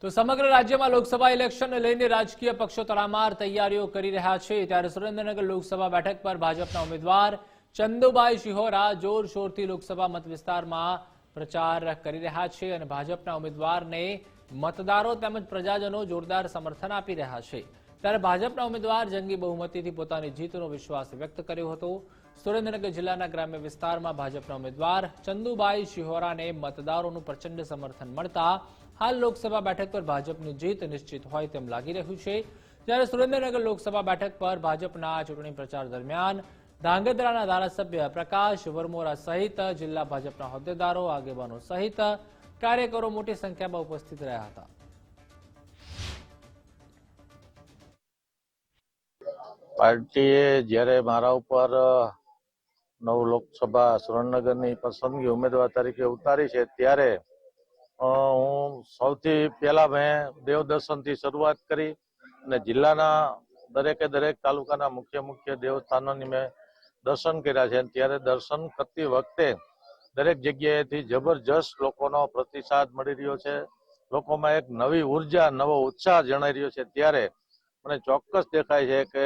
તો સમગ્ર રાજ્યમાં લોકસભા ઇલેક્શનને લઈને રાજકીય પક્ષો તડામાર તૈયારીઓ કરી રહ્યા છે ત્યારે સુરેન્દ્રનગર લોકસભા બેઠક પર ભાજપના ઉમેદવાર ચંદુભાઈ શિહોરા જોરશોરથી લોકસભા મત વિસ્તારમાં પ્રચાર કરી રહ્યા છે અને ભાજપના ઉમેદવારને મતદારો તેમજ પ્રજાજનો જોરદાર સમર્થન આપી રહ્યા છે ત્યારે ભાજપના ઉમેદવાર જંગી બહુમતીથી પોતાની જીતનો વિશ્વાસ વ્યક્ત કર્યો હતો। સુરેન્દ્રનગર જિલ્લાના ગ્રામ્ય વિસ્તારમાં ભાજપના ઉમેદવાર ચંદુભાઈ શિહોરાને મતદારોનું પ્રચંડ સમર્થન મળતા હાલ લોકસભા બેઠક પર ભાજપની જીત નિશ્ચિત હોય તેમ લાગી રહ્યું છે। જ્યારે સુરેન્દ્રનગર લોકસભા બેઠક પર ભાજપના ચૂંટણી પ્રચાર દરમિયાન ધાંગધ્રાના ધારાસભ્ય પ્રકાશ વરમોરા સહિત જિલ્લા ભાજપના હોદ્દેદારો આગેવાનો સહિત કાર્યકરો મોટી સંખ્યામાં ઉપસ્થિત રહ્યા હતા। પાર્ટીએ જ્યારે મારા ઉપર 9 લોકસભા સુરેન્દ્રનગરની પસંદગી ઉમેદવાર તરીકે ઉતારી છે ત્યારે હું સૌથી પહેલા મેં દેવદર્શનથી શરૂઆત કરી અને જિલ્લાના દરેક તાલુકાના મુખ્ય દેવસ્થાનોની મેં દર્શન કર્યા છે। ત્યારે દર્શન કરતી વખતે દરેક જગ્યાએથી જબરજસ્ત લોકોનો પ્રતિસાદ મળી રહ્યો છે। લોકોમાં એક નવી ઉર્જા નવો ઉત્સાહ જણાઈ રહ્યો છે। ત્યારે મને ચોક્કસ દેખાય છે કે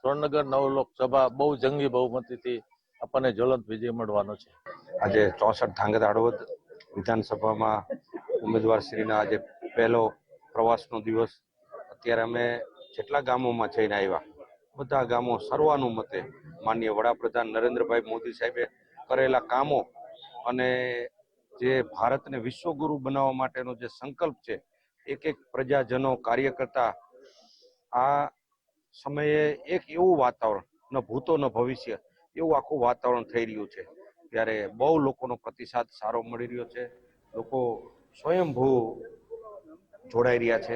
સુરેન્દ્રનગર 9 લોકસભા બહુ જંગી બહુમતીથી આપણને જ્વલંત વિજય મળવાનો છે। આજે 64 ધાંગધ્રા હળવદ વિધાનસભામાં ઉમેદવારશ્રીના આજે પહેલો પ્રવાસનો દિવસ। અત્યારે અમે જેટલા ગામોમાં જઈને આવ્યા બધા ગામો સર્વાનુમતે માનનીય વડાપ્રધાન નરેન્દ્રભાઈ મોદી સાહેબે કરેલા કામો અને જે ભારતને વિશ્વગુરુ બનાવવા માટેનો જે સંકલ્પ છે એક પ્રજાજનો કાર્યકર્તા આ સમયે એક એવું વાતાવરણ ન ભૂતો ન ભવિષ્ય એવું આખું વાતાવરણ થઈ રહ્યું છે। ત્યારે બહુ લોકોનો પ્રતિસાદ સારો મળી રહ્યો છે। લોકો સ્વયંભૂ જોડાઈ રહ્યા છે।